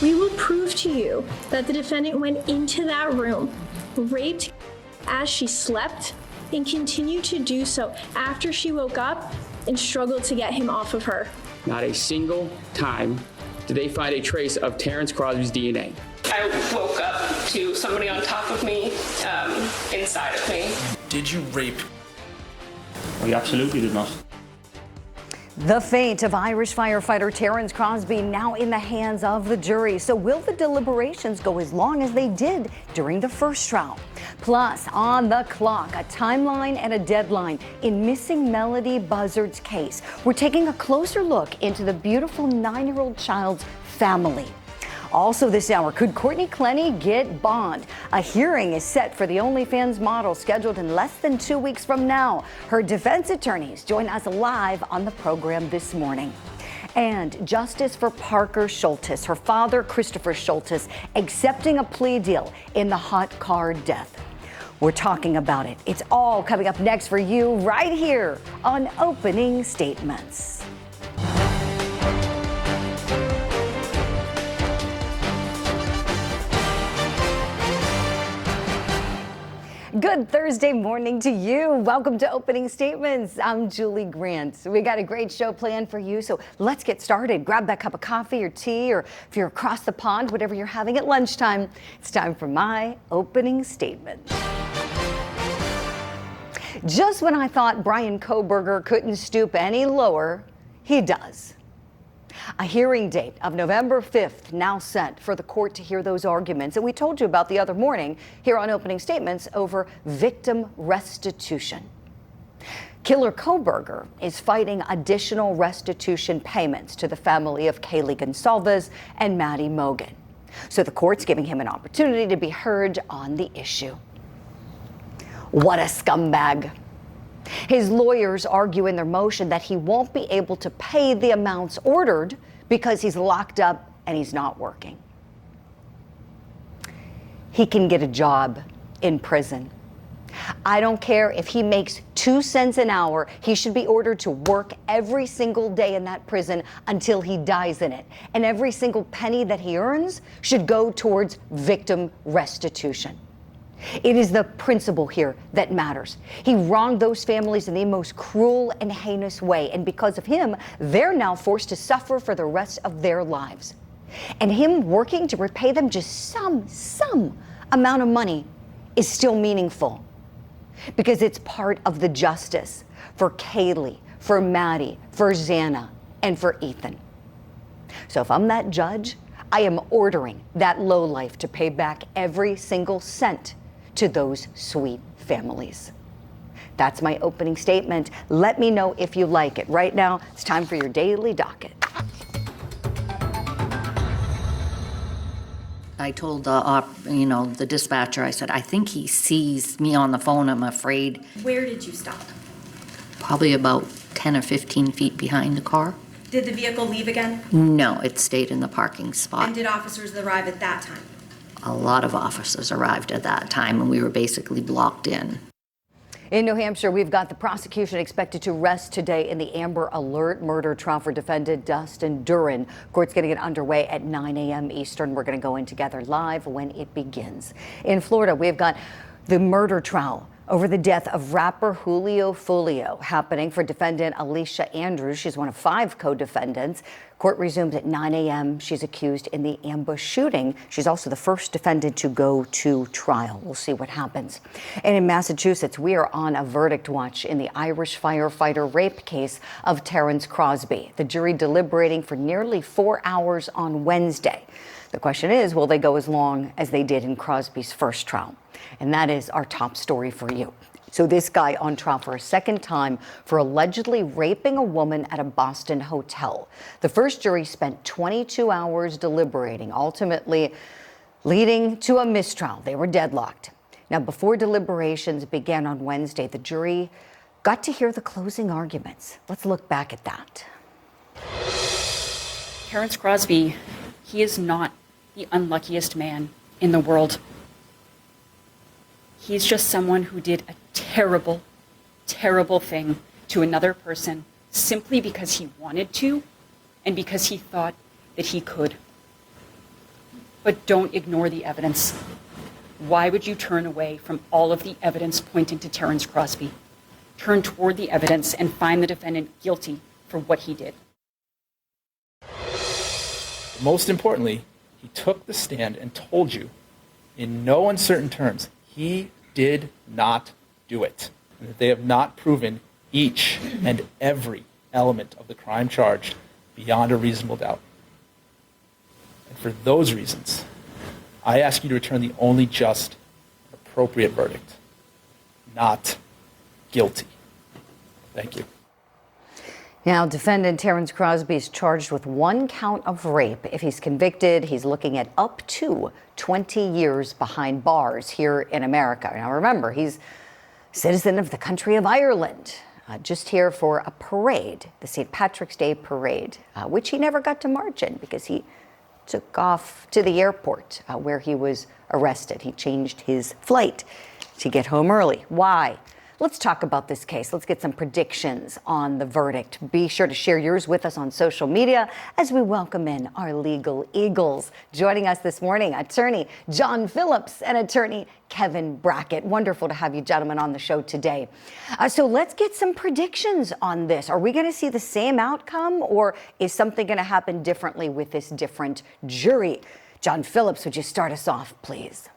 We will prove to you that the defendant went into that room, raped as she slept, and continued to do so after she woke up and struggled to get him off of her. Not a single time did they find a trace of Terence Crosbie's DNA. I woke up to somebody on top of me, inside of me. Did you rape? We absolutely did not. The fate of Irish firefighter Terence Crosbie now in the hands of the jury. So will the deliberations go as long as they did during the first trial? Plus, on the clock, a timeline and a deadline in missing Melodee Buzzard's case. We're taking a closer look into the beautiful 9-year-old child's family. Also this hour, could Courtney Clenney get bond? A hearing is set for the OnlyFans model scheduled in less than 2 weeks from now. Her defense attorneys join us live on the program this morning. And justice for Parker Scholtes, her father, Christopher Scholtes, accepting a plea deal in the hot car death. We're talking about it. It's all coming up next for you right here on Opening Statements. Good Thursday morning to you. Welcome to Opening Statements. I'm Julie Grant. We got a great show planned for you, so let's get started. Grab that cup of coffee or tea, or if you're across the pond, whatever you're having at lunchtime, it's time for my opening statement. Just when I thought Brian Kohberger couldn't stoop any lower, he does. A hearing date of November 5th now set for the court to hear those arguments that we told you about the other morning here on Opening Statements over victim restitution. Killer Kohberger is fighting additional restitution payments to the family of Kaylee Gonsalves and Maddie Mogan. So the court's giving him an opportunity to be heard on the issue. What a scumbag. His lawyers argue in their motion that he won't be able to pay the amounts ordered because he's locked up and he's not working. He can get a job in prison. I don't care if he makes 2 cents an hour, he should be ordered to work every single day in that prison until he dies in it. And every single penny that he earns should go towards victim restitution. It is the principle here that matters. He wronged those families in the most cruel and heinous way, and because of him, they're now forced to suffer for the rest of their lives. And him working to repay them just some amount of money is still meaningful, because it's part of the justice for Kaylee, for Maddie, for Xana, and for Ethan. So if I'm that judge, I am ordering that lowlife to pay back every single cent to those sweet families. That's my opening statement. Let me know if you like it. Right now, it's time for your daily docket. I told the dispatcher, I said, I think he sees me on the phone, I'm afraid. Where did you stop? Probably about 10 or 15 feet behind the car. Did the vehicle leave again? No, it stayed in the parking spot. And did officers arrive at that time? A lot of officers arrived at that time, and we were basically blocked in. In New Hampshire, we've got the prosecution expected to rest today in the Amber Alert murder trial for defendant Dustin Duran. Court's getting it underway at 9 a.m. Eastern. We're going to go in together live when it begins. In Florida, we've got the murder trial over the death of rapper Julio Folio happening for defendant Alicia Andrews. She's one of 5 co-defendants. Court resumes at 9 a.m. She's accused in the ambush shooting. She's also the first defendant to go to trial. We'll see what happens. And in Massachusetts, we are on a verdict watch in the Irish firefighter rape case of Terence Crosbie. The jury deliberating for nearly 4 hours on Wednesday. The question is, will they go as long as they did in Crosby's first trial? And that is our top story for you. So this guy on trial for a second time for allegedly raping a woman at a Boston hotel. The first jury spent 22 hours deliberating, ultimately leading to a mistrial. They were deadlocked. Now, before deliberations began on Wednesday, the jury got to hear the closing arguments. Let's look back at that. Terence Crosbie, he is not the unluckiest man in the world. He's just someone who did a terrible, terrible thing to another person simply because he wanted to and because he thought that he could. but don't ignore the evidence. Why would you turn away from all of the evidence pointing to Terence Crosbie? Turn toward the evidence and find the defendant guilty for what he did. Most importantly, he took the stand and told you in no uncertain terms he did not do it, and that they have not proven each and every element of the crime charged beyond a reasonable doubt. And for those reasons, I ask you to return the only just, appropriate verdict, not guilty. Thank you. Now, defendant Terence Crosbie is charged with 1 count of rape. If he's convicted, he's looking at up to 20 years behind bars here in America. Now, remember, he's a citizen of the country of Ireland, just here for a parade, the St. Patrick's Day parade, which he never got to march in because he took off to the airport where he was arrested. He changed his flight to get home early. Why? Let's talk about this case. Let's get some predictions on the verdict. Be sure to share yours with us on social media as we welcome in our legal eagles. Joining us this morning, attorney John Phillips and attorney Kevin Brackett. Wonderful to have you gentlemen on the show today. So let's get some predictions on this. Are we going to see the same outcome, or is something going to happen differently with this different jury? John Phillips, would you start us off, please?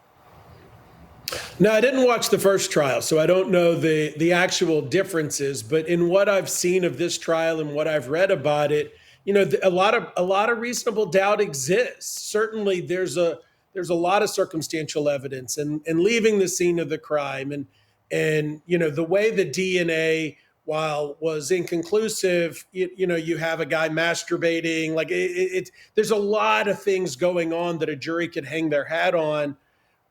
No, I didn't watch the first trial, so I don't know the actual differences. But in what I've seen of this trial and what I've read about it, you know, a lot of reasonable doubt exists. Certainly, there's a lot of circumstantial evidence and leaving the scene of the crime, and you know, the way the DNA, while was inconclusive, you know, you have a guy masturbating. Like there's a lot of things going on that a jury could hang their hat on.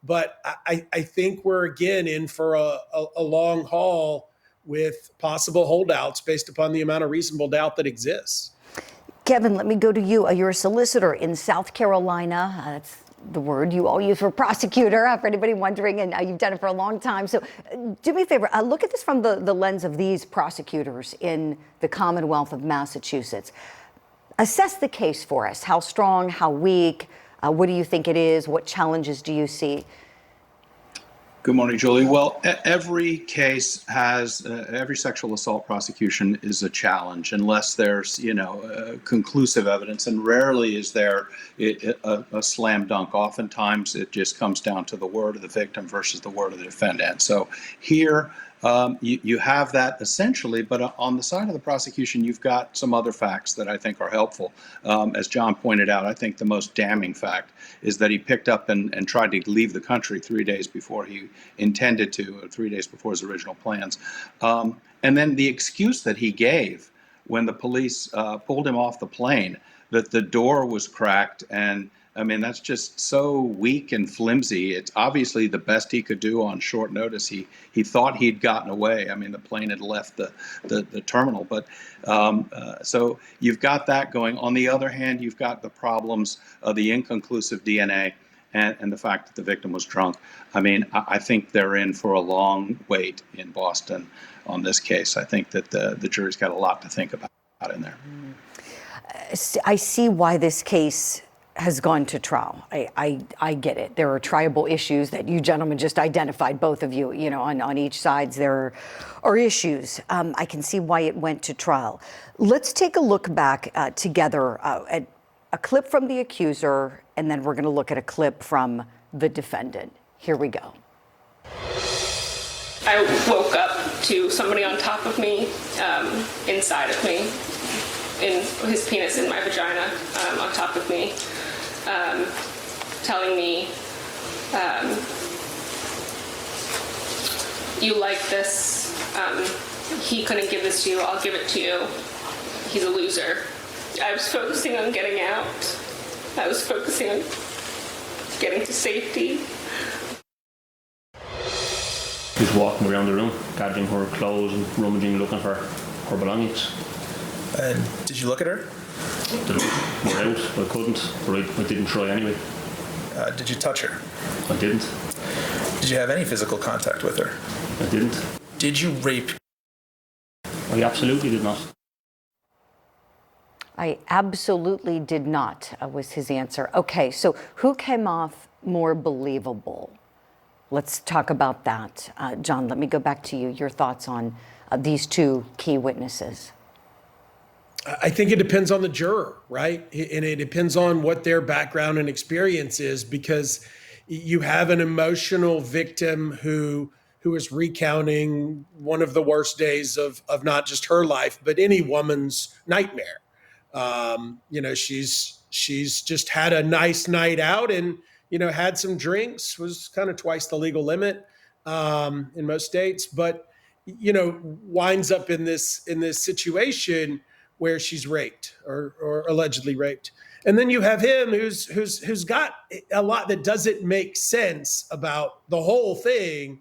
But I think we're, again, in for a long haul with possible holdouts based upon the amount of reasonable doubt that exists. Kevin, let me go to you. You're a solicitor in South Carolina. That's the word you all use for prosecutor, for anybody wondering, and you've done it for a long time. So do me a favor, look at this from the lens of these prosecutors in the Commonwealth of Massachusetts. Assess the case for us. How strong, how weak? What do you think it is? What challenges do you see? Good morning, Julie. Well, every case has, every sexual assault prosecution is a challenge unless there's, you know, conclusive evidence, and rarely is there a slam dunk. Oftentimes it just comes down to the word of the victim versus the word of the defendant. So here, you have that essentially, but on the side of the prosecution, you've got some other facts that I think are helpful. As John pointed out, I think the most damning fact is that he picked up and tried to leave the country 3 days before he intended to, or 3 days before his original plans. And then the excuse that he gave when the police pulled him off the plane, that the door was cracked, and I mean, that's just so weak and flimsy. It's obviously the best he could do on short notice. He thought he'd gotten away. I mean, the plane had left the terminal. But so you've got that going. On the other hand, you've got the problems of the inconclusive DNA and the fact that the victim was drunk. I mean, I think they're in for a long wait in Boston on this case. I think that the jury's got a lot to think about in there. I see why this case has gone to trial. I get it. There are triable issues that you gentlemen just identified, both of you, you know, on each side there are issues. I can see why it went to trial. Let's take a look back together at a clip from the accuser, and then we're going to look at a clip from the defendant. Here we go. I woke up to somebody on top of me, inside of me, in his penis in my vagina, on top of me, telling me, you like this, he couldn't give this to you, I'll give it to you, he's a loser. I was focusing on getting out. I was focusing on getting to safety. He was walking around the room, gathering her clothes and rummaging, looking for her belongings. And did you look at her? We're out, but I couldn't, but I didn't try anyway. Did you touch her? I didn't. Did you have any physical contact with her? I didn't. Did you rape? I absolutely did not. I absolutely did not, was his answer. Okay, so who came off more believable? Let's talk about that. John, let me go back to you. Your thoughts on these two key witnesses. I think it depends on the juror, right? And it depends on what their background and experience is, because you have an emotional victim who is recounting one of the worst days of not just her life, but any woman's nightmare. She's just had a nice night out and, had some drinks, was kind of twice the legal limit in most states, but, winds up in this situation where she's raped or allegedly raped. And then you have him who's got a lot that doesn't make sense about the whole thing,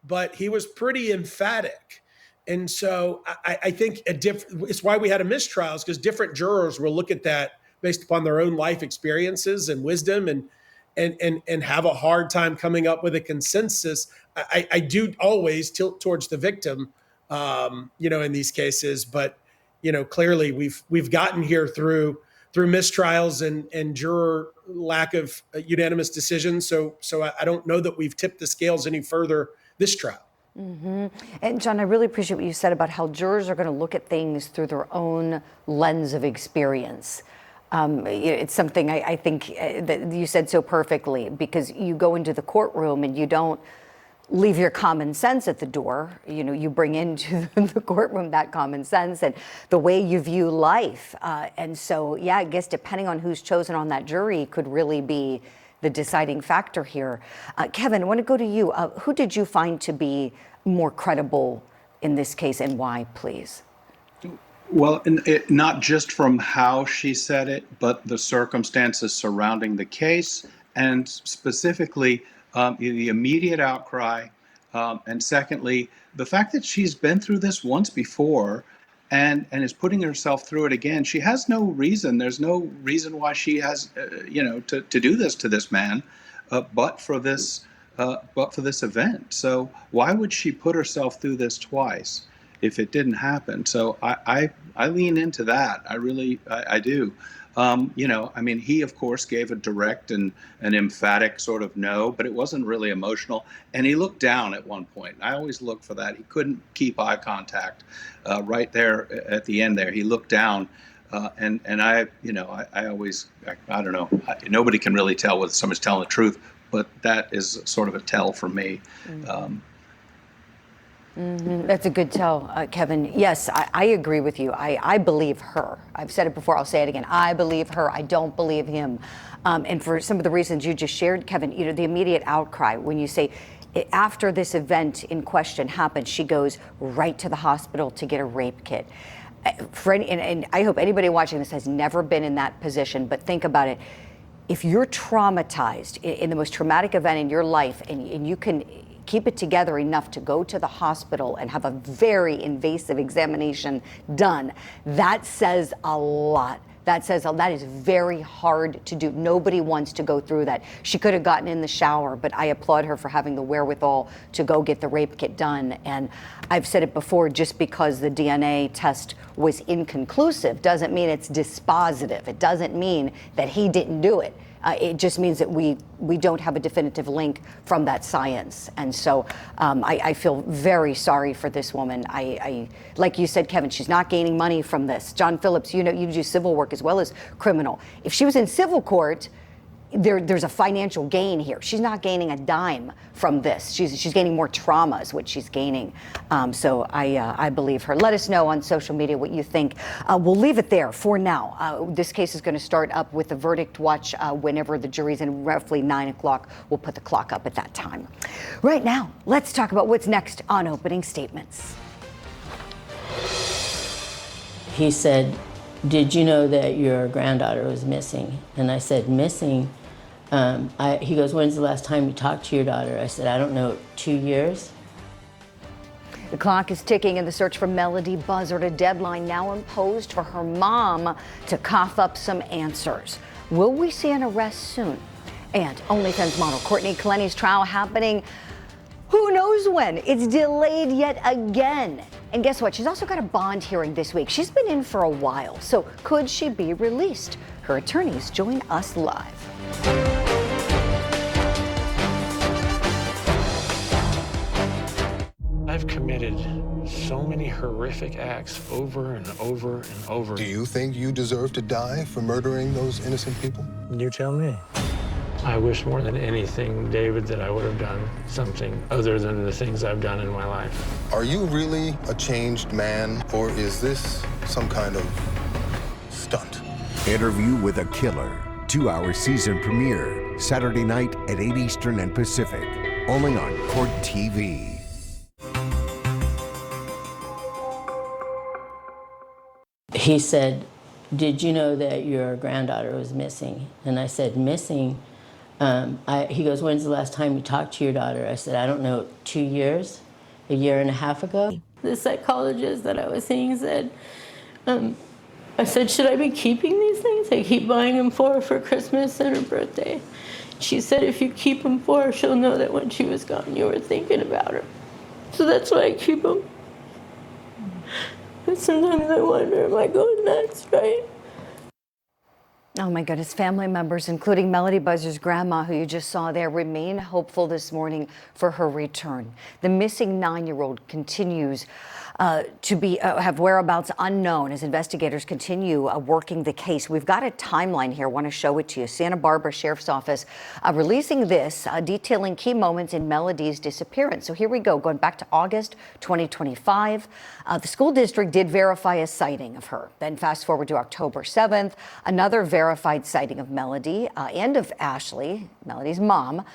but he was pretty emphatic. And so I think it's why we had a mistrial, because different jurors will look at that based upon their own life experiences and wisdom and have a hard time coming up with a consensus. I do always tilt towards the victim, in these cases, but clearly we've gotten here through mistrials and juror lack of unanimous decisions. So I don't know that we've tipped the scales any further this trial. Mm-hmm. And John, I really appreciate what you said about how jurors are going to look at things through their own lens of experience. It's something I think that you said so perfectly, because you go into the courtroom and you don't leave your common sense at the door. You bring into the courtroom that common sense and the way you view life. And so, yeah, I guess depending on who's chosen on that jury could really be the deciding factor here. Kevin, I want to go to you. Who did you find to be more credible in this case, and why, please? Well, not just from how she said it, but the circumstances surrounding the case, and specifically the immediate outcry, and secondly, the fact that she's been through this once before and is putting herself through it again. She has no reason. There's no reason why she has, to do this to this man, but for this event. So why would she put herself through this twice if it didn't happen? So I lean into that. I really do. He, of course, gave a direct and an emphatic sort of no, but it wasn't really emotional. And he looked down at one point. I always look for that. He couldn't keep eye contact right there at the end there. He looked down. And I always, I don't know, nobody can really tell whether someone's telling the truth, but that is sort of a tell for me. That's a good tell, Kevin. Yes, I agree with you. I believe her. I've said it before, I'll say it again. I believe her. I don't believe him. And for some of the reasons you just shared, Kevin, the immediate outcry when you say, after this event in question happened, she goes right to the hospital to get a rape kit. And I hope anybody watching this has never been in that position, but think about it. If you're traumatized in the most traumatic event in your life, and you can keep it together enough to go to the hospital and have a very invasive examination done, that says a lot. That is very hard to do. Nobody wants to go through that. She could have gotten in the shower, but I applaud her for having the wherewithal to go get the rape kit done. And I've said it before, just because the DNA test was inconclusive doesn't mean it's dispositive. It doesn't mean that he didn't do it. It just means that we don't have a definitive link from that science. And so I feel very sorry for this woman. I like you said, Kevin, she's not gaining money from this. John Phillips, you do civil work as well as criminal. If she was in civil court, there's a financial gain here. She's not gaining a dime from this. She's gaining more trauma is what she's gaining. So I believe her. Let us know on social media what you think. We'll leave it there for now. This case is going to start up with the verdict watch whenever the jury's in, roughly 9 o'clock. We'll put the clock up at that time. Right now, let's talk about what's next on Opening Statements. He said, "Did you know that your granddaughter was missing?" And I said, "Missing?" He goes, "When's the last time you talked to your daughter?" I said, "I don't know, 2 years." The clock is ticking in the search for Melody Buzzard, a deadline now imposed for her mom to cough up some answers. Will we see an arrest soon? And OnlyFans model Courtney Clenney's trial happening who knows when. It's delayed yet again. And guess what? She's also got a bond hearing this week. She's been in for a while, so could she be released? Her attorneys join us live. I've committed so many horrific acts over and over and over. Do you think you deserve to die for murdering those innocent people? You tell me. I wish more than anything, David, that I would have done something other than the things I've done in my life. Are you really a changed man, or is this some kind of stunt? Interview with a Killer, 2-hour season premiere, Saturday night at 8 Eastern and Pacific, only on Court TV. He said, "Did you know that your granddaughter was missing?" And I said, "Missing?" He goes, "When's the last time you talked to your daughter?" I said, "I don't know, 2 years, a year and a half ago." The psychologist that I was seeing said, I said, "Should I be keeping these things? I keep buying them for her for Christmas and her birthday." She said, "If you keep them for her, she'll know that when she was gone, you were thinking about her. So that's why I keep them." But sometimes I wonder, am I going nuts, right? Oh my goodness, family members, including Melody Buzzard's grandma, who you just saw there, remain hopeful this morning for her return. The missing 9-year-old continues to be have whereabouts unknown as investigators continue working the case. We've got a timeline here. I want to show it to you. Santa Barbara Sheriff's Office releasing this, detailing key moments in Melodee's disappearance. So here we go, going back to August 2025. The school district did verify a sighting of her. Then fast forward to October 7th, another verified sighting of Melodee and of Ashley, Melodee's mom.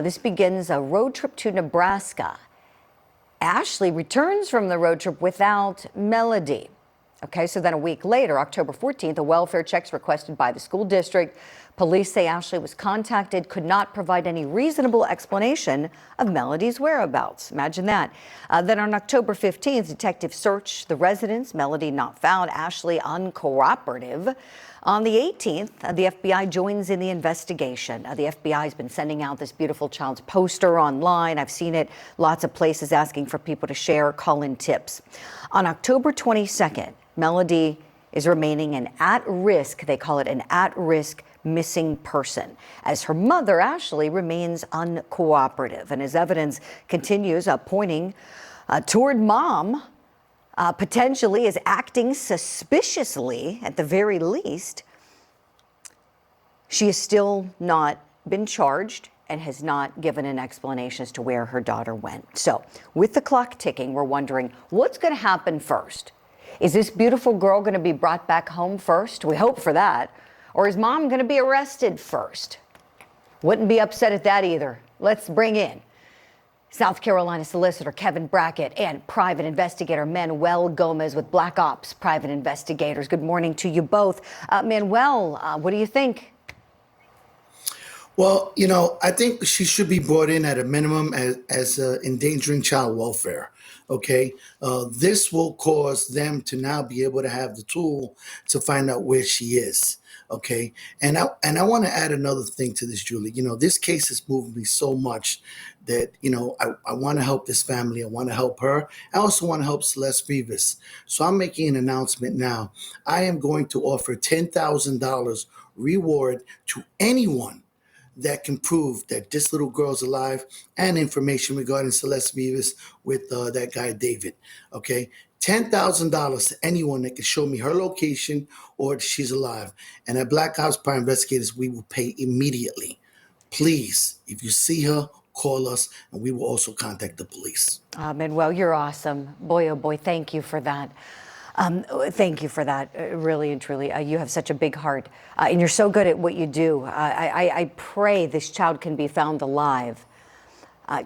This begins a road trip to Nebraska. Ashley returns from the road trip without Melodee. Okay, so then a week later, October 14th, a welfare check's requested by the school district. Police say Ashley was contacted, could not provide any reasonable explanation of Melodee's whereabouts. Imagine that. Then on October 15th, detectives search the residence. Melodee not found, Ashley uncooperative. On the 18th, the FBI joins in the investigation. The FBI has been sending out this beautiful child's poster online. I've seen it lots of places asking for people to share, call in tips. On October 22nd, Melodee is remaining an at-risk, they call it an at-risk missing person, as her mother, Ashley, remains uncooperative. And as evidence continues pointing toward mom, potentially is acting suspiciously, at the very least. She has still not been charged and has not given an explanation as to where her daughter went. So with the clock ticking, we're wondering what's going to happen first. Is this beautiful girl going to be brought back home first? We hope for that. Or is mom going to be arrested first? Wouldn't be upset at that either. Let's bring in South Carolina solicitor Kevin Brackett and private investigator Manuel Gomez with Black Ops Private Investigators. Good morning to you both. Manuel, what do you think? Well, you know, I think she should be brought in at a minimum as endangering child welfare. Okay, this will cause them to now be able to have the tool to find out where she is. Okay, and I want to add another thing to this, Julie. You know, this case has moved me so much that, you know, I want to help this family. I want to help her. I also want to help Celeste Rivas. So I'm making an announcement now. I am going to offer $10,000 reward to anyone that can prove that this little girl's alive and information regarding Celeste Rivas with that guy, David. Okay, $10,000 to anyone that can show me her location or that she's alive. And at Black Ops Private Investigators, we will pay immediately. Please, if you see her, call us, and we will also contact the police. Manuel, you're awesome. Boy, oh boy, thank you for that. Thank you for that, really and truly. You have such a big heart, and you're so good at what you do. I pray this child can be found alive.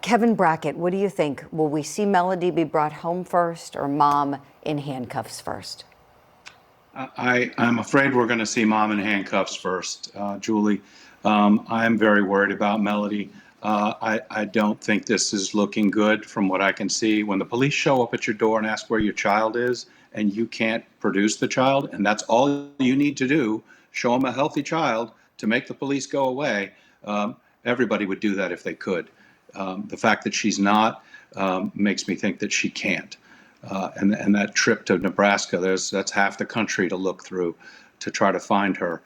Kevin Brackett, what do you think? Will we see Melodee be brought home first or mom in handcuffs first? I'm afraid we're going to see mom in handcuffs first, Julie. I'm very worried about Melodee. I don't think this is looking good from what I can see. When the police show up at your door and ask where your child is and you can't produce the child, and that's all you need to do, show them a healthy child to make the police go away, everybody would do that if they could. The fact that she's not makes me think that she can't. And that trip to Nebraska, that's half the country to look through to try to find her.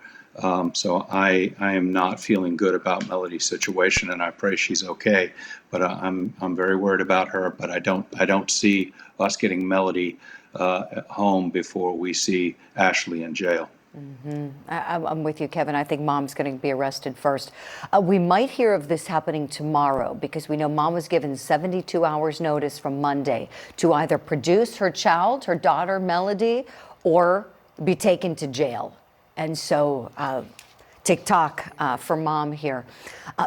So I am not feeling good about Melodee's situation, and I pray she's okay. But I'm very worried about her. But I don't see us getting Melodee home before we see Ashley in jail. I'm with you, Kevin. I think mom's going to be arrested first. We might hear of this happening tomorrow because we know mom was given 72 hours notice from Monday to either produce her child, her daughter Melodee, or be taken to jail. And so TikTok for mom here.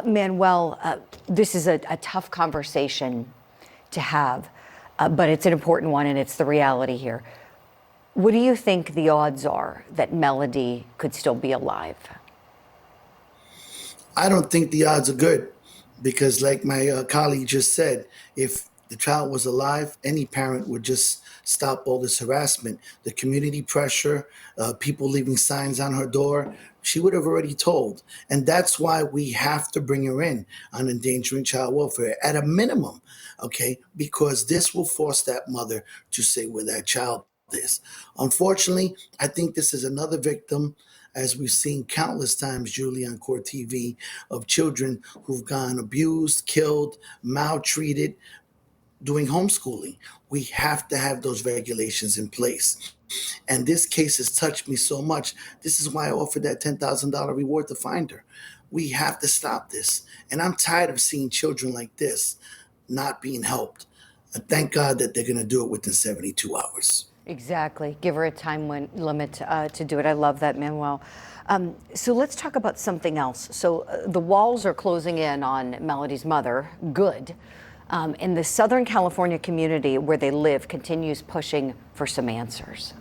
Manuel, this is a tough conversation to have, but it's an important one, and it's the reality here. What do you think the odds are that Melodee could still be alive? I don't think the odds are good because, like my colleague just said, if the child was alive, any parent would just stop all this harassment, the community pressure, people leaving signs on her door. She would have already told. And that's why we have to bring her in on endangering child welfare at a minimum, okay? Because this will force that mother to say where that child is. Unfortunately, I think this is another victim, as we've seen countless times, Julie, on Court TV, of children who've gone abused, killed, maltreated, doing homeschooling. We have to have those regulations in place. And this case has touched me so much. This is why I offered that $10,000 reward to find her. We have to stop this. And I'm tired of seeing children like this not being helped. And thank God that they're going to do it within 72 hours. Exactly. Give her a time limit to do it. I love that, Manuel. So let's talk about something else. So the walls are closing in on Melodee's mother. Good. And the Southern California community where they live continues pushing for some answers.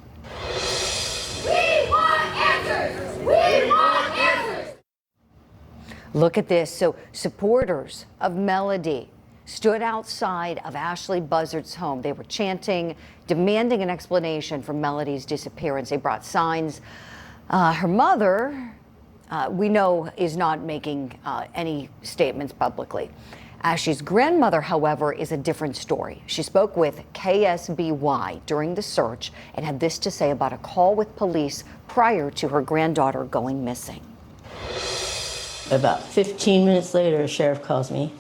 We want answers! We want answers! Look at this. So supporters of Melodee stood outside of Ashley Buzzard's home. They were chanting, demanding an explanation for Melodee's disappearance. They brought signs. Her mother, we know, is not making any statements publicly. Ashley's grandmother, however, is a different story. She spoke with KSBY during the search and had this to say about a call with police prior to her granddaughter going missing. About 15 minutes later, a sheriff calls me.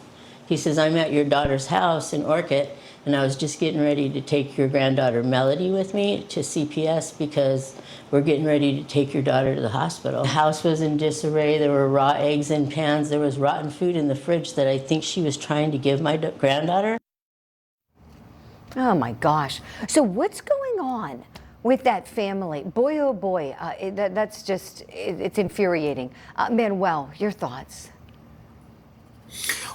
He says, I'm at your daughter's house in Orchid, and I was just getting ready to take your granddaughter Melodee with me to CPS because we're getting ready to take your daughter to the hospital. The house was in disarray. There were raw eggs in pans. There was rotten food in the fridge that I think she was trying to give my granddaughter. Oh my gosh. So what's going on with that family? Boy, oh boy, that's just, it's infuriating. Manuel, your thoughts?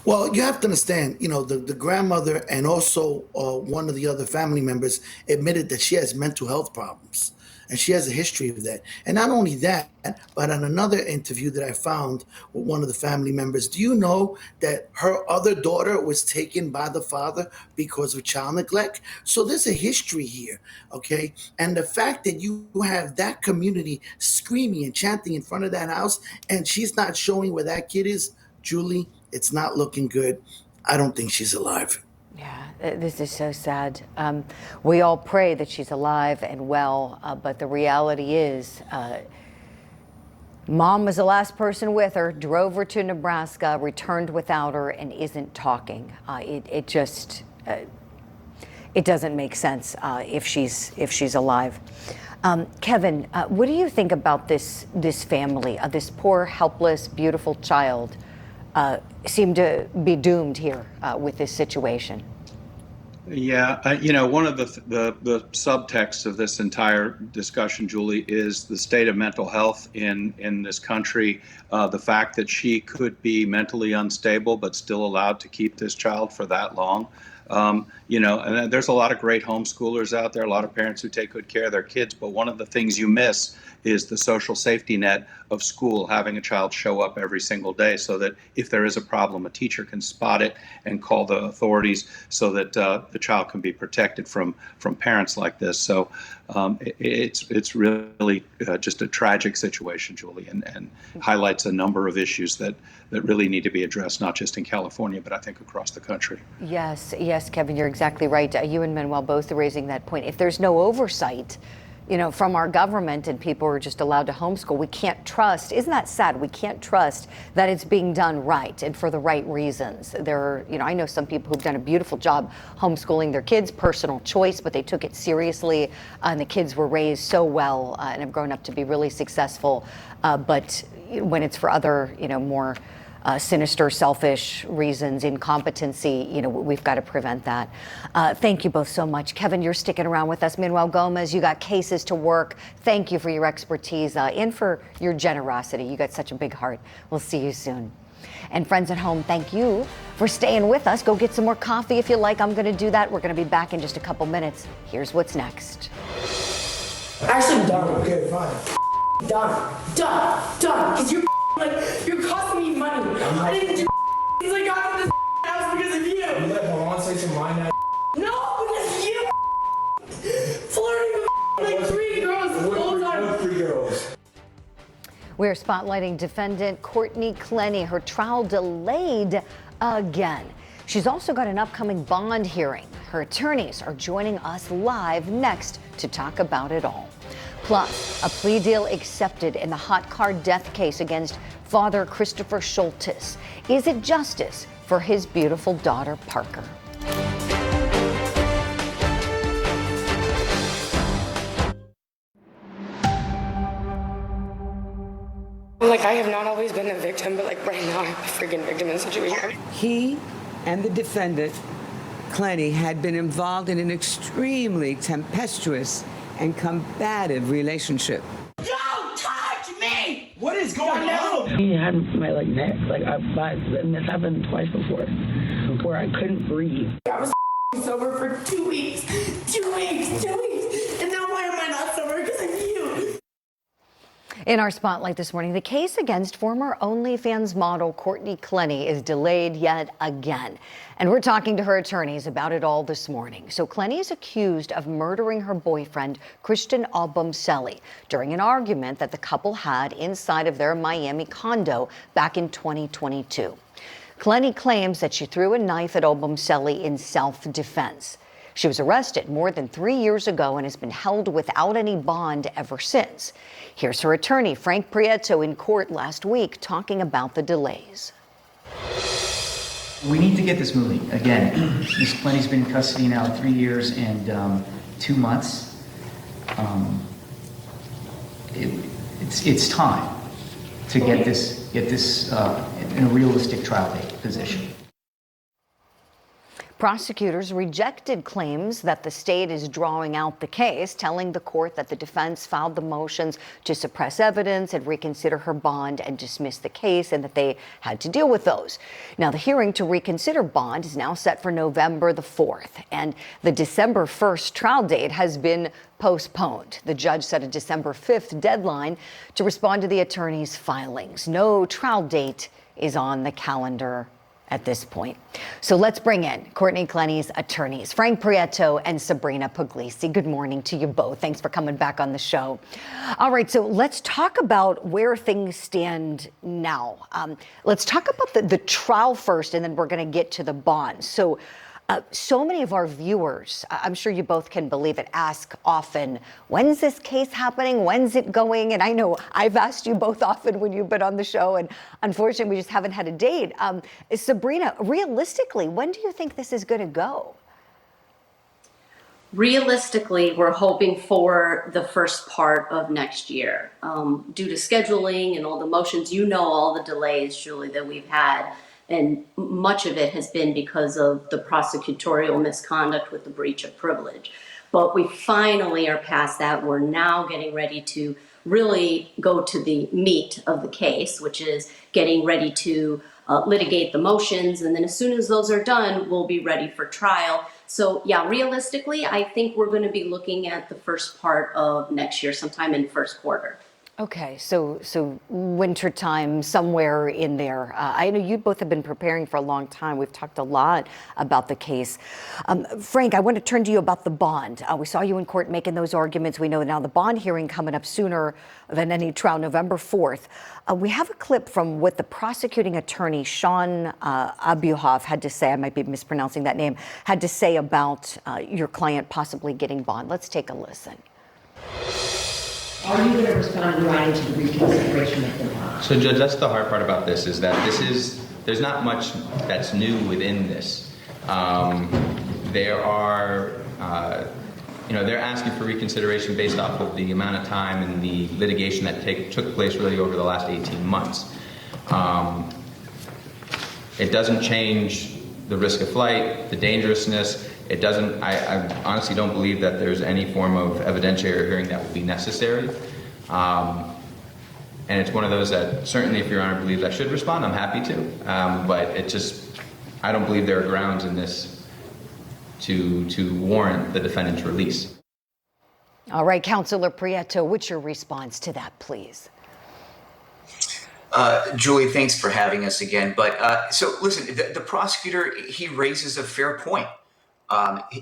Well, you have to understand, you know, the grandmother and also one of the other family members admitted that she has mental health problems. And she has a history of that. And not only that, but on another interview that I found with one of the family members, do you know that her other daughter was taken by the father because of child neglect? So there's a history here, okay? And the fact that you have that community screaming and chanting in front of that house and she's not showing where that kid is, Julie, it's not looking good. I don't think she's alive. Yeah, this is so sad. We all pray that she's alive and well, but the reality is mom was the last person with her, drove her to Nebraska, returned without her, and isn't talking. It just, it doesn't make sense if she's alive. Kevin, what do you think about this family, this poor, helpless, beautiful child? Seem to be doomed here with this situation. Yeah, you know, one of the subtexts of this entire discussion, Julie, is the state of mental health in this country. The fact that she could be mentally unstable but still allowed to keep this child for that long. You know, and there's a lot of great homeschoolers out there, a lot of parents who take good care of their kids, but one of the things you miss is the social safety net of school, having a child show up every single day so that if there is a problem, a teacher can spot it and call the authorities so that the child can be protected from parents like this. So it's really just a tragic situation, Julie, and highlights a number of issues that really need to be addressed, not just in California, but I think across the country. Yes, Yes, Kevin, you're exactly right. You and Manuel both are raising that point. If there's no oversight, from our government and people are just allowed to homeschool, we can't trust. Isn't that sad? We can't trust that it's being done right and for the right reasons. There are, I know some people who've done a beautiful job homeschooling their kids, personal choice, but they took it seriously and the kids were raised so well and have grown up to be really successful. But when it's for other, more sinister, selfish reasons, incompetency, we've got to prevent that. Thank you both so much. Kevin, you're sticking around with us. Manuel Gomez, you got cases to work. Thank you for your expertise and for your generosity. You got such a big heart. We'll see you soon. And friends at home, thank you for staying with us. Go get some more coffee if you like. I'm going to do that. We're going to be back in just a couple minutes. Here's what's next. Actually, I'm done. Okay, fine. Done. Because you're costing me money. I didn't do because I got into this house because of you. You let Milan say some line that. No, because you flirting with 3 girls the whole time. 3 girls. We're spotlighting defendant Courtney Clenney. Her trial delayed again. She's also got an upcoming bond hearing. Her attorneys are joining us live next to talk about it all. Plus, a plea deal accepted in the hot car death case against Father Christopher Scholtes. Is it justice for his beautiful daughter, Parker? I have not always been a victim, but right now I'm a freaking victim in the situation. He and the defendant, Clenney, had been involved in an extremely tempestuous and combative relationship. Don't touch me! What is going on? He had my neck, and this happened twice before, where I couldn't breathe. I was sober for 2 weeks. 2 weeks. And now why am I not sober? Because of you. In our spotlight this morning, the case against former OnlyFans model Courtney Clenney is delayed yet again. And we're talking to her attorneys about it all this morning. So Clenney is accused of murdering her boyfriend, Christian Obumseli, during an argument that the couple had inside of their Miami condo back in 2022. Clenney claims that she threw a knife at Obumseli in self-defense. She was arrested more than 3 years ago and has been held without any bond ever since. Here's her attorney, Frank Prieto, in court last week talking about the delays. We need to get this moving. Again, Ms. Clenney's been in custody now 3 years and 2 months. It's time to get this in a realistic trial date position. Prosecutors rejected claims that the state is drawing out the case, telling the court that the defense filed the motions to suppress evidence and reconsider her bond and dismiss the case, and that they had to deal with those. Now, the hearing to reconsider bond is now set for November the 4th, and the December 1st trial date has been postponed. The judge set a December 5th deadline to respond to the attorney's filings. No trial date is on the calendar at this point. So let's bring in Courtney Clenney's attorneys, Frank Prieto and Sabrina Puglisi. Good morning to you both. Thanks for coming back on the show. All right, so let's talk about where things stand now. Let's talk about the trial first, and then we're going to get to the bond. So many of our viewers, I'm sure you both can believe it, ask often, when's this case happening? When's it going? And I know I've asked you both often when you've been on the show, and unfortunately we just haven't had a date. Sabrina, realistically, when do you think this is going to go? Realistically, we're hoping for the first part of next year. Due to scheduling and all the motions, all the delays, Julie, that we've had. And much of it has been because of the prosecutorial misconduct with the breach of privilege. But we finally are past that. We're now getting ready to really go to the meat of the case, which is getting ready to litigate the motions. And then as soon as those are done, we'll be ready for trial. So yeah, realistically, I think we're going to be looking at the first part of next year, sometime in first quarter. Okay, so wintertime, somewhere in there. I know you both have been preparing for a long time. We've talked a lot about the case. Frank, I want to turn to you about the bond. We saw you in court making those arguments. We know now the bond hearing coming up sooner than any trial, November 4th. We have a clip from what the prosecuting attorney, Sean Abuhoff, had to say, I might be mispronouncing that name, had to say about your client possibly getting bond. Let's take a listen. Are you going to respond right to the reconsideration of the bond? So, Judge, that's the hard part about this, is that there's not much that's new within this. There are, they're asking for reconsideration based off of the amount of time and the litigation that took place really over the last 18 months. It doesn't change the risk of flight, the dangerousness. It doesn't, I honestly don't believe that there's any form of evidentiary hearing that will be necessary. And it's one of those that certainly if Your Honor believes I should respond, I'm happy to. But it just, I don't believe there are grounds in this to warrant the defendant's release. All right, Counselor Prieto, what's your response to that, please? Julie, thanks for having us again. But so listen, the prosecutor, he raises a fair point.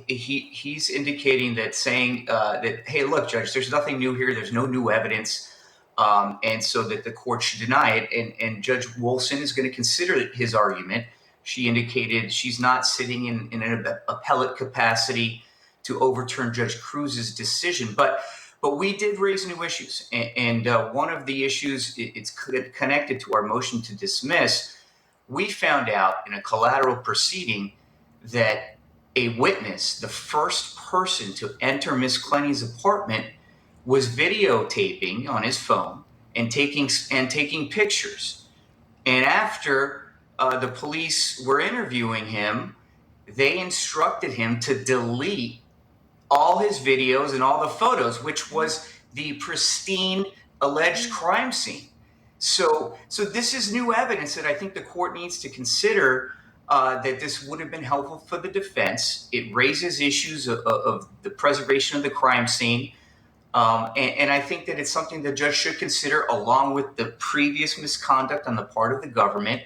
He's indicating that, saying that, hey, look, Judge, there's nothing new here. There's no new evidence. And so that the court should deny it. And Judge Wolfson is going to consider his argument. She indicated she's not sitting in an appellate capacity to overturn Judge Cruz's decision. But we did raise new issues. And one of the issues, it's connected to our motion to dismiss. We found out in a collateral proceeding that a witness, the first person to enter Miss Clenney's apartment, was videotaping on his phone and taking pictures. And after the police were interviewing him, they instructed him to delete all his videos and all the photos, which was the pristine alleged crime scene. So this is new evidence that I think the court needs to consider. That this would have been helpful for the defense. It raises issues of the preservation of the crime scene. And I think that it's something the judge should consider, along with the previous misconduct on the part of the government,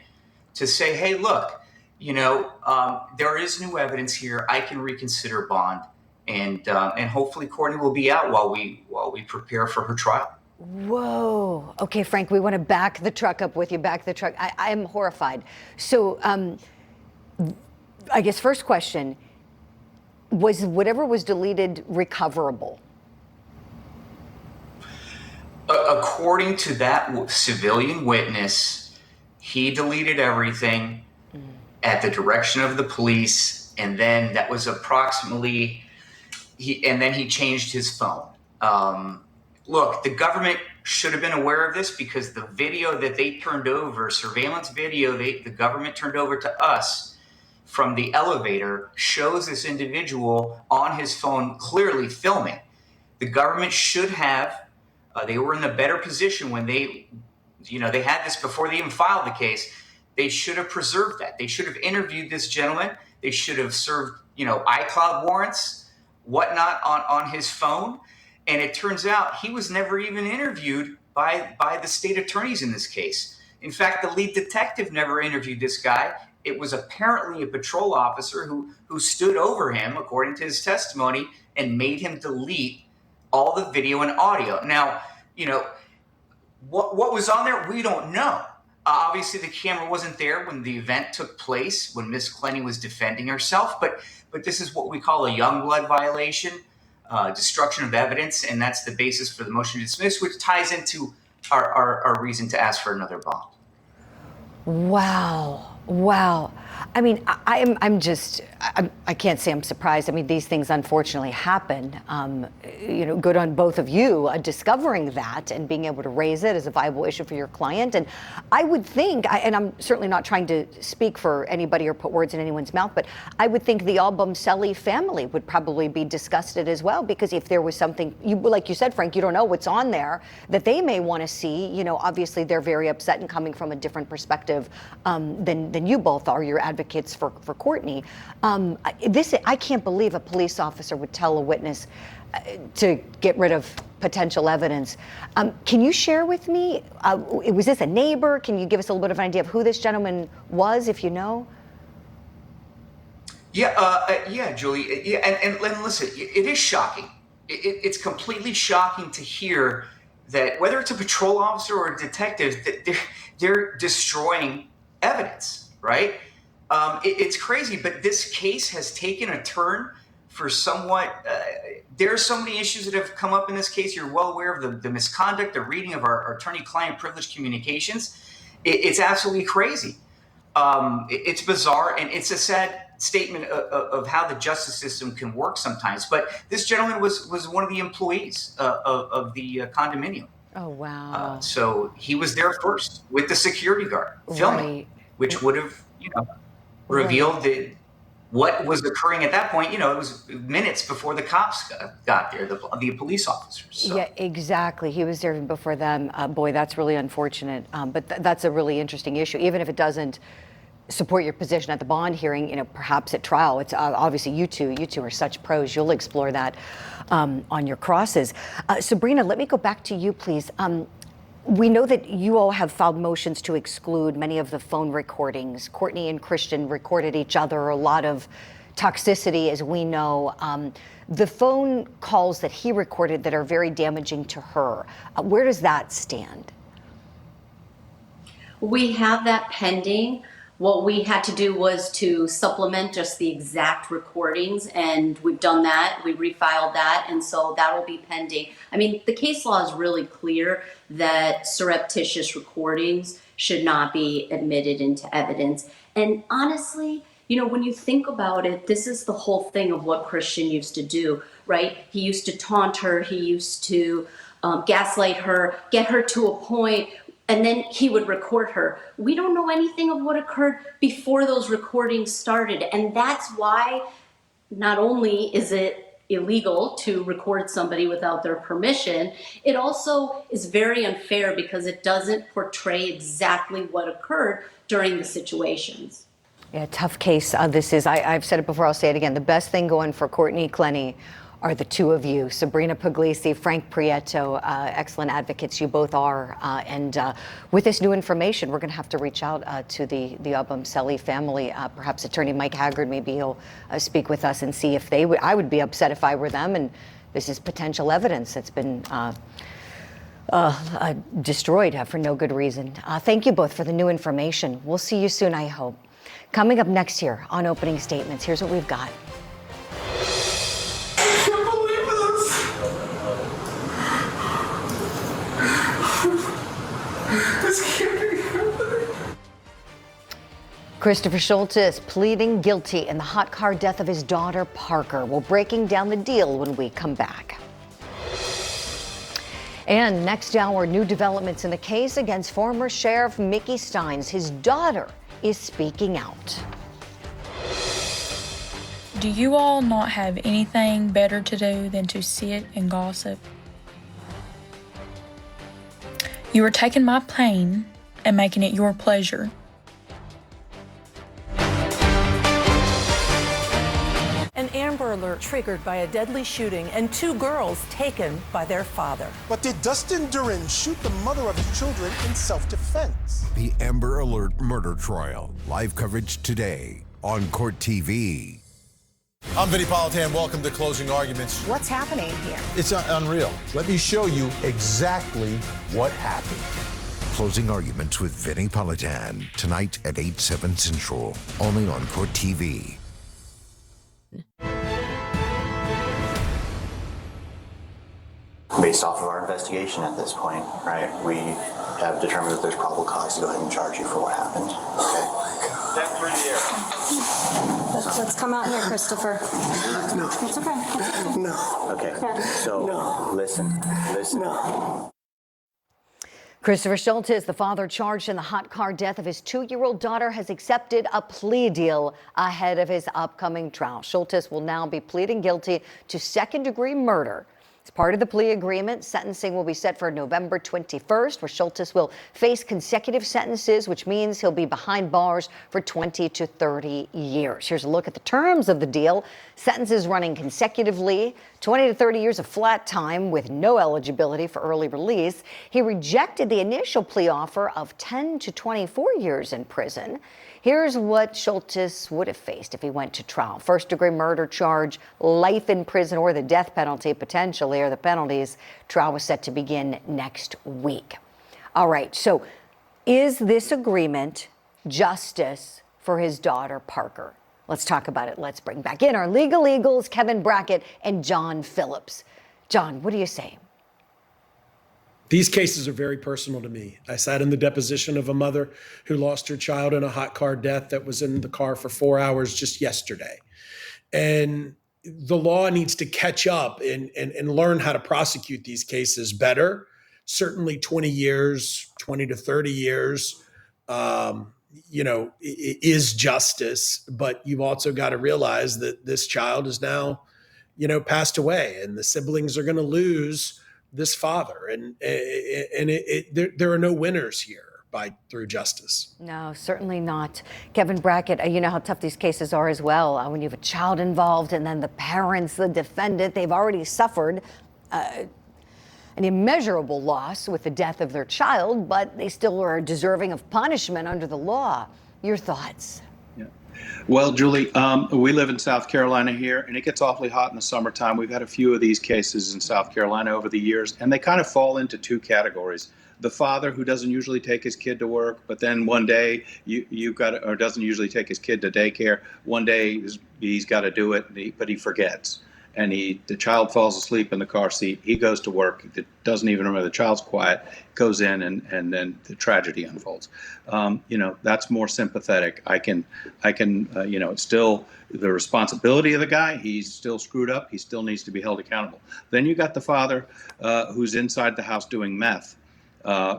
to say, hey, look, there is new evidence here. I can reconsider bond. And hopefully Courtney will be out while we prepare for her trial. Whoa. Okay, Frank, we want to back the truck up with you. Back the truck. I am horrified. So, I guess first question, was whatever was deleted recoverable? According to that civilian witness, he deleted everything at the direction of the police, and then that was approximately, then he changed his phone. Look, the government should have been aware of this because the video that they turned over, surveillance video the government turned over to us from the elevator, shows this individual on his phone clearly filming. The government should have, they were in a better position when they had this before they even filed the case. They should have preserved that. They should have interviewed this gentleman. They should have served, iCloud warrants, whatnot on his phone. And it turns out he was never even interviewed by the state attorneys in this case. In fact, the lead detective never interviewed this guy. It was apparently a patrol officer who stood over him, according to his testimony, and made him delete all the video and audio. Now, what was on there, we don't know. Obviously, the camera wasn't there when the event took place, when Miss Clenney was defending herself. But this is what we call a Youngblood violation. Destruction of evidence, and that's the basis for the motion to dismiss, which ties into our reason to ask for another bond. Wow. I mean, I can't say I'm surprised. I mean, these things unfortunately happen. Good on both of you discovering that and being able to raise it as a viable issue for your client. And I would think, and I'm certainly not trying to speak for anybody or put words in anyone's mouth, but I would think the Albumcelli family would probably be disgusted as well, because if there was something, like you said, Frank, you don't know what's on there that they may want to see. Obviously they're very upset and coming from a different perspective than you both are. You're advocates for Courtney. I can't believe a police officer would tell a witness to get rid of potential evidence. Can you share with me, was this a neighbor? Can you give us a little bit of an idea of who this gentleman was, if you know? Yeah, Julie. Yeah, and listen, it is shocking. It's completely shocking to hear that whether it's a patrol officer or a detective, that they're destroying evidence, right? It's crazy, but this case has taken a turn for somewhat. There are so many issues that have come up in this case. You're well aware of the misconduct, the reading of our attorney-client privileged communications. It's absolutely crazy. It's bizarre, and it's a sad statement of how the justice system can work sometimes. But this gentleman was one of the employees of the condominium. Oh, wow. So he was there first with the security guard filming, which would have, revealed what was occurring at that point. It was minutes before the cops got there, the police officers. So. Yeah, exactly. He was there before them. Boy, that's really unfortunate. But that's a really interesting issue, even if it doesn't support your position at the bond hearing, perhaps at trial. It's obviously you two are such pros. You'll explore that on your crosses. Sabrina, let me go back to you, please. We know that you all have filed motions to exclude many of the phone recordings. Courtney and Christian recorded each other, a lot of toxicity, as we know. The phone calls that he recorded that are very damaging to her, where does that stand? We have that pending. What we had to do was to supplement just the exact recordings, and we've done that. We refiled that, and so that will be pending. I mean, the case law is really clear that surreptitious recordings should not be admitted into evidence. And honestly, when you think about it, this is the whole thing of what Christian used to do, right? He used to taunt her. He used to gaslight her, get her to a point, and then he would record her. We don't know anything of what occurred before those recordings started. And that's why not only is it illegal to record somebody without their permission, it also is very unfair because it doesn't portray exactly what occurred during the situations. Yeah, tough case this is. I've said it before, I'll say it again. The best thing going for Courtney Clenney are the two of you, Sabrina Puglisi, Frank Prieto, excellent advocates you both are. And with this new information, we're going to have to reach out to the Obumseli family. Perhaps Attorney Mike Haggard, maybe he'll speak with us and see if they would. I would be upset if I were them, and this is potential evidence that's been destroyed for no good reason. Thank you both for the new information. We'll see you soon, I hope. Coming up next here on Opening Statements, here's what we've got. This can't be happening. Christopher Scholtes pleading guilty in the hot car death of his daughter, Parker. We're breaking down the deal when we come back. And next hour, new developments in the case against former Sheriff Mickey Steins. His daughter is speaking out. Do you all not have anything better to do than to sit and gossip? You are taking my pain and making it your pleasure. An Amber Alert triggered by a deadly shooting and two girls taken by their father. But did Dustin Durin shoot the mother of his children in self-defense? The Amber Alert murder trial. Live coverage today on Court TV. I'm Vinny Politan. Welcome to Closing Arguments. What's happening here? It's unreal. Let me show you exactly what happened. Closing Arguments with Vinny Politan. Tonight at 8/7 Central. Only on Court TV. Based off of our investigation at this point, right, we have determined that there's probable cause to go ahead and charge you for what happened. Okay. Let's come out here, Christopher. No. It's okay. No. Okay. So listen. No. Christopher Scholtes, the father charged in the hot car death of his 2-year-old daughter, has accepted a plea deal ahead of his upcoming trial. Scholtes will now be pleading guilty to second-degree murder. As part of the plea agreement, sentencing will be set for November 21st, where Scholtes will face consecutive sentences, which means he'll be behind bars for 20 to 30 years. Here's a look at the terms of the deal. Sentences running consecutively, 20 to 30 years of flat time with no eligibility for early release. He rejected the initial plea offer of 10 to 24 years in prison. Here's what Scholtes would have faced if he went to trial. First-degree murder charge, life in prison, or the death penalty, potentially, or the penalties. Trial was set to begin next week. All right, so is this agreement justice for his daughter, Parker? Let's talk about it. Let's bring back in our legal eagles, Kevin Brackett and John Phillips. John, what do you say? These cases are very personal to me. I sat in the deposition of a mother who lost her child in a hot car death that was in the car for 4 hours just yesterday. And the law needs to catch up and learn how to prosecute these cases better. Certainly 20 years, 20 to 30 years, is justice. But you've also got to realize that this child is now, passed away, and the siblings are going to lose this father, and there are no winners here through justice. No, certainly not. Kevin Brackett, you know how tough these cases are as well. When you have a child involved, and then the parents, the defendant, they've already suffered an immeasurable loss with the death of their child, but they still are deserving of punishment under the law. Your thoughts? Well, Julie, we live in South Carolina here, and it gets awfully hot in the summertime. We've had a few of these cases in South Carolina over the years, and they kind of fall into two categories. The father who doesn't usually take his kid to work, but then one day or doesn't usually take his kid to daycare. One day he's got to do it, but he forgets. And the child falls asleep in the car seat. He goes to work, doesn't even remember the child's quiet, goes in, and then the tragedy unfolds. That's more sympathetic. It's still the responsibility of the guy. He's still screwed up. He still needs to be held accountable. Then you got the father who's inside the house doing meth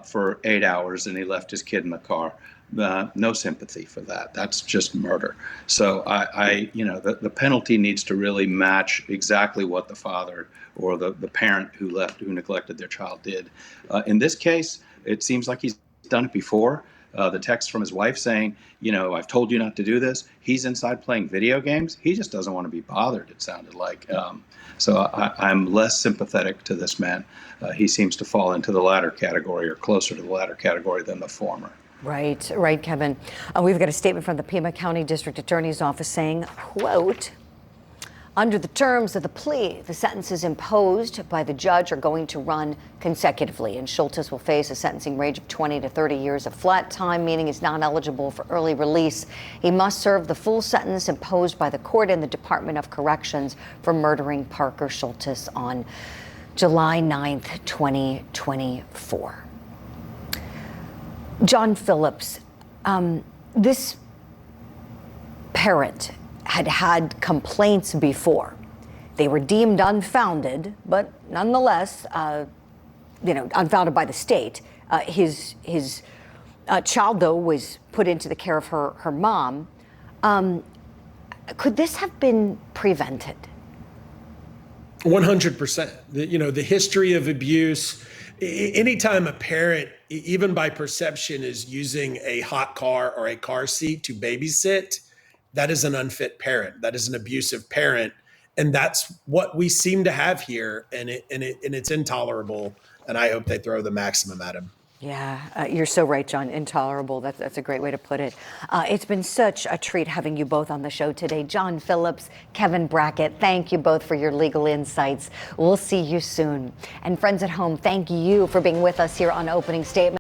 for 8 hours, and he left his kid in the car. No sympathy for that. That's just murder. So the penalty needs to really match exactly what the father or the parent who neglected their child did. In this case, it seems like he's done it before. The text from his wife saying, I've told you not to do this. He's inside playing video games. He just doesn't want to be bothered, it sounded like. So I'm less sympathetic to this man. He seems to fall into the latter category, or closer to the latter category than the former. Right, Kevin. We've got a statement from the Pima County District Attorney's Office saying, quote, under the terms of the plea, the sentences imposed by the judge are going to run consecutively, and Scholtes will face a sentencing range of 20 to 30 years of flat time, meaning he's not eligible for early release. He must serve the full sentence imposed by the court and the Department of Corrections for murdering Parker Scholtes on July 9th, 2024. John Phillips, this parent had complaints before. They were deemed unfounded, but nonetheless, unfounded by the state. His child, though, was put into the care of her mom. Could this have been prevented? 100%. The history of abuse. Anytime a parent, even by perception, is using a hot car or a car seat to babysit, that is an unfit parent. That is an abusive parent. And that's what we seem to have here. And it's intolerable. And I hope they throw the maximum at him. Yeah, you're so right, John. Intolerable. That's a great way to put it. It's been such a treat having you both on the show today. John Phillips, Kevin Brackett, thank you both for your legal insights. We'll see you soon. And friends at home, thank you for being with us here on Opening Statement.